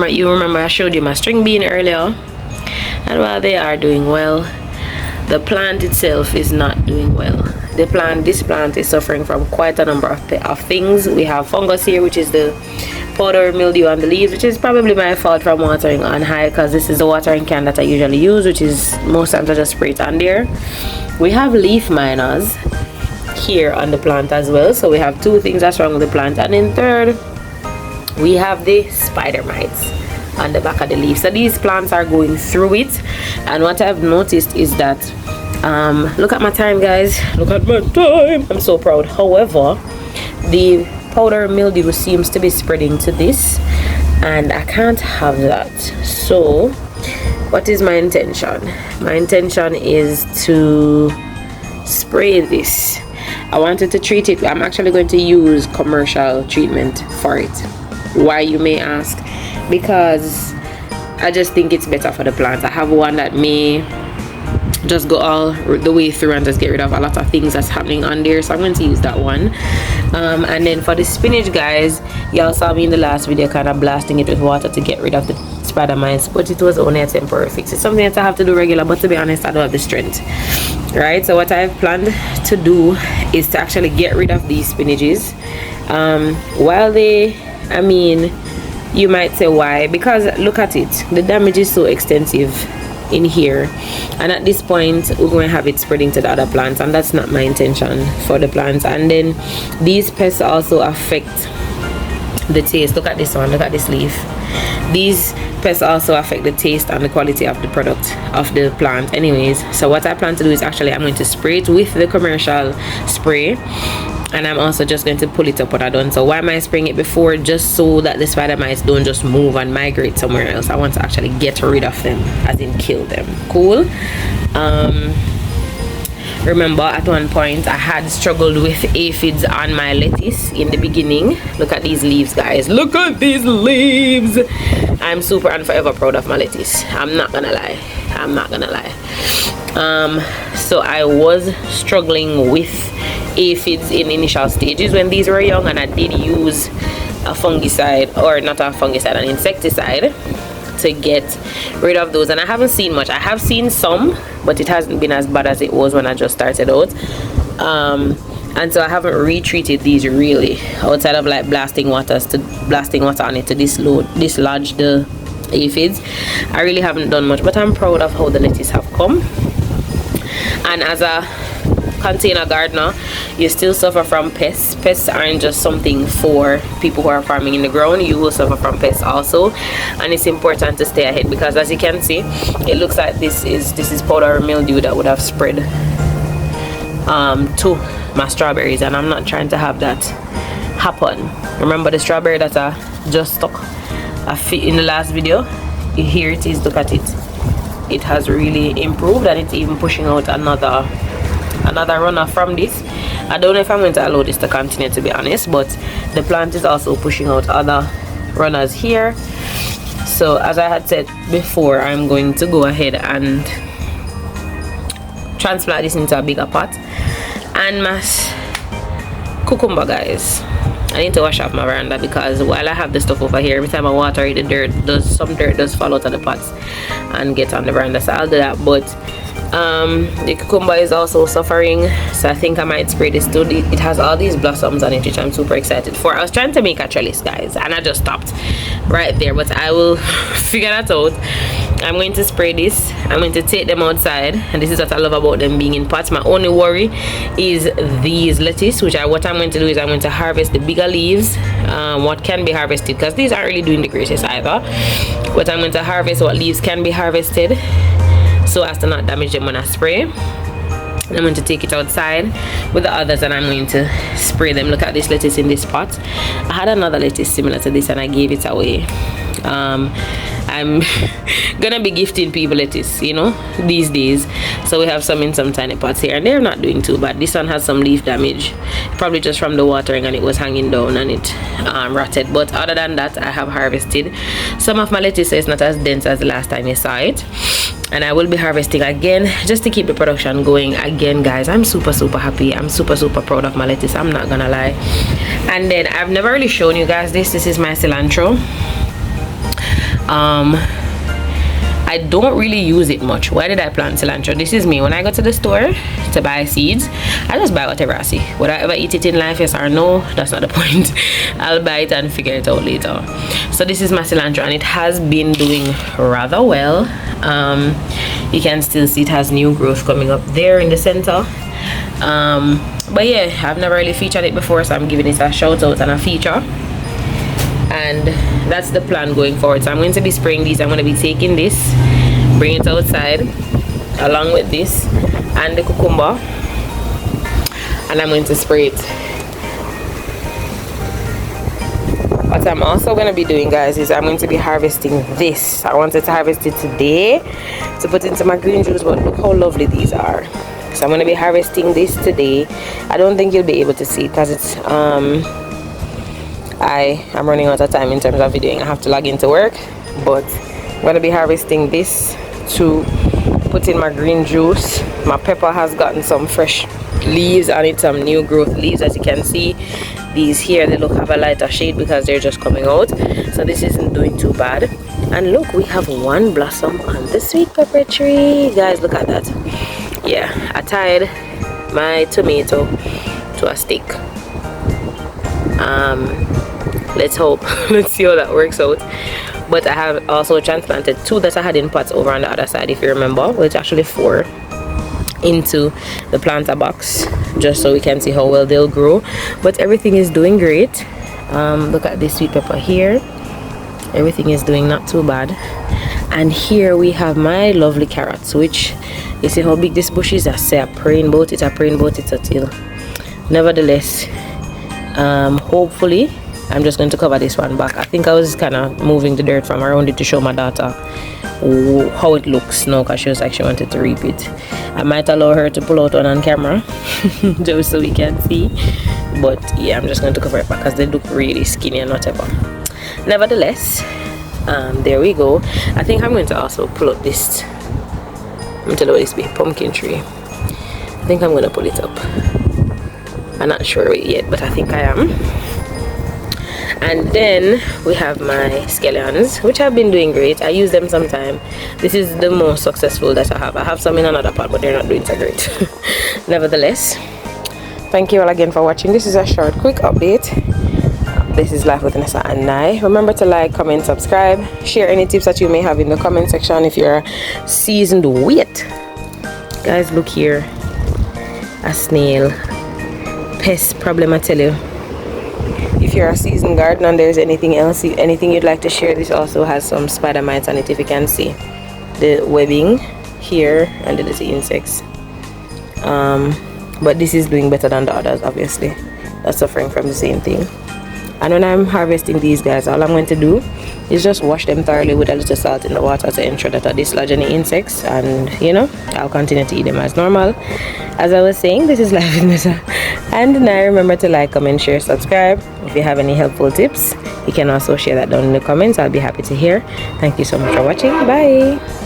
You remember I showed you my string bean earlier, and while they are doing well, the plant itself is not doing well. This plant is suffering from quite a number of things. We have fungus here, which is the powdery mildew on the leaves, which is probably my fault from watering on high, because this is the watering can that I usually use, which is most times I just spray it on there. We have leaf miners here on the plant as well, so we have two things that's wrong with the plant. And then third, we have the spider mites on the back of the leaf. So these plants are going through it, and what I've noticed is that look at my time, guys, look at my time, I'm so proud. However, the powdery mildew seems to be spreading to this, and I can't have that. So what is my intention? My intention is to spray this. I wanted to treat it. I'm actually going to use commercial treatment for it. Why, you may ask? Because I just think it's better for the plants. I have one that may just go all the way through and just get rid of a lot of things that's happening on there, so I'm going to use that one. And then for the spinach, guys, y'all saw me in the last video kind of blasting it with water to get rid of the spider mites, but it was only a temporary fix. It's something that I have to do regular, but to be honest, I don't have the strength. Right, so what I've planned to do is to actually get rid of these spinaches. While they, I mean, you might say why, because look at it, the damage is so extensive in here, and at this point we're going to have it spreading to the other plants, and that's not my intention for the plants. And then these pests also affect the taste. Look at this one, look at this leaf. These pests also affect the taste and the quality of the product of the plant anyways. So what I plan to do is actually I'm going to spray it with the commercial spray, and I'm also just going to pull it up what I done. So why am I spraying it before? Just so that the spider mites don't just move and migrate somewhere else. I want to actually get rid of them, as in kill them. Cool. Remember at one point I had struggled with aphids on my lettuce in the beginning. Look at these leaves, guys, look at these leaves. I'm super and forever proud of my lettuce. I'm not gonna lie. So I was struggling with aphids in initial stages when these were young, and I did use a fungicide, or not a fungicide, an insecticide, to get rid of those. And I haven't seen much. I have seen some, but it hasn't been as bad as it was when I just started out. And so I haven't retreated these really, outside of like blasting water on it to dislodge the aphids. I really haven't done much, but I'm proud of how the lettuce have come. And as a container gardener, you still suffer from pests. Pests aren't just something for people who are farming in the ground. You will suffer from pests also, and it's important to stay ahead, because as you can see, it looks like this is powdery mildew that would have spread to my strawberries, and I'm not trying to have that happen. Remember the strawberry that I just stuck in the last video? Here it is, look at it. It has really improved, and it's even pushing out another runner from this. I don't know if I'm going to allow this to continue, to be honest, but the plant is also pushing out other runners here. So as I had said before, I'm going to go ahead and transplant this into a bigger pot. And my cucumber, guys, I need to wash off my veranda, because while I have the stuff over here, every time I water it, some dirt does fall out of the pots and get on the veranda, so I'll do that. But the cucumber is also suffering, so I think I might spray this too. It has all these blossoms on it, which I'm super excited for. I was trying to make a trellis, guys, and I just stopped right there, but I will figure that out. I'm going to spray this. I'm going to take them outside, and this is what I love about them being in pots. My only worry is these lettuce, what I'm going to do is I'm going to harvest the bigger leaves, what can be harvested, because these aren't really doing the greatest either. But I'm going to harvest what leaves can be harvested, so as to not damage them when I spray. I'm going to take it outside with the others, and I'm going to spray them. Look at this lettuce in this pot. I had another lettuce similar to this, and I gave it away. I'm gonna be gifting people lettuce, you know, these days. So we have some in some tiny pots here, and they're not doing too bad. This one has some leaf damage, probably just from the watering, and it was hanging down and it rotted. But other than that, I have harvested some of my lettuce, so it's not as dense as the last time you saw it. And I will be harvesting again just to keep the production going again, guys. I'm super happy. I'm super proud of my lettuce, I'm not gonna lie. And then I've never really shown you guys this is my cilantro. I don't really use it much. Why did I plant cilantro? This is me. When I go to the store to buy seeds, I just buy whatever I see. Would I ever eat it in life? Yes or no? That's not the point. I'll buy it and figure it out later. So this is my cilantro, and it has been doing rather well. You can still see it has new growth coming up there in the center. But yeah, I've never really featured it before, so I'm giving it a shout out and a feature. And that's the plan going forward. So I'm going to be spraying these. I'm going to be taking this, bring it outside along with this and the cucumber, and I'm going to spray it. What I'm also going to be doing, guys, is I'm going to be harvesting this. I wanted to harvest it today to put into my green juice, but look how lovely these are. So I'm going to be harvesting this today. I don't think you'll be able to see it because it's I am running out of time in terms of videoing. I have to log into work, but I'm going to be harvesting this to put in my green juice. My pepper has gotten some fresh leaves on it, some new growth leaves. As you can see, these here, they have a lighter shade because they're just coming out, so this isn't doing too bad. And look, we have one blossom on the sweet pepper tree, guys. Look at that. Yeah, I tied my tomato to a stick. Let's hope. Let's see how that works out. But I have also transplanted 2 that I had in pots over on the other side, if you remember. Well, it's actually 4 into the planter box, just so we can see how well they'll grow. But everything is doing great. Look at this sweet pepper here. Everything is doing not too bad. And here we have my lovely carrots, which you see how big this bush is. I say I'm praying about it until. Nevertheless, hopefully I'm just going to cover this one back. I think I was kind of moving the dirt from around it to show my daughter how it looks now, because she was like she wanted to reap it. I might allow her to pull out one on camera just so we can see, but yeah, I'm just going to cover it back because they look really skinny and whatever. Nevertheless, there we go. I think I'm going to also pull up this, I'm going to let this be pumpkin tree. I think I'm going to pull it up. I'm not sure yet, but I think I am. And then we have my scallions, which have been doing great. I use them sometime. This is the most successful that I have. I have some in another pot, but they're not doing so great. Nevertheless, thank you all again for watching. This is a short, quick update. This is Life with Nessa and I. Remember to like, comment, subscribe, share any tips that you may have in the comment section if you're a seasoned wait. Guys, look here. A snail. Pest problem, I tell you. If you're a seasoned gardener and there's anything else, anything you'd like to share, this also has some spider mites on it, if you can see the webbing here and the little insects. But this is doing better than the others, obviously. That's suffering from the same thing. And when I'm harvesting these guys, all I'm going to do is just wash them thoroughly with a little salt in the water to ensure that I dislodge any insects, and you know, I'll continue to eat them as normal. As I was saying, this is Life with Nessa. And now remember to like, comment, share, subscribe. If you have any helpful tips, you can also share that down in the comments. I'll be happy to hear. Thank you so much for watching. Bye.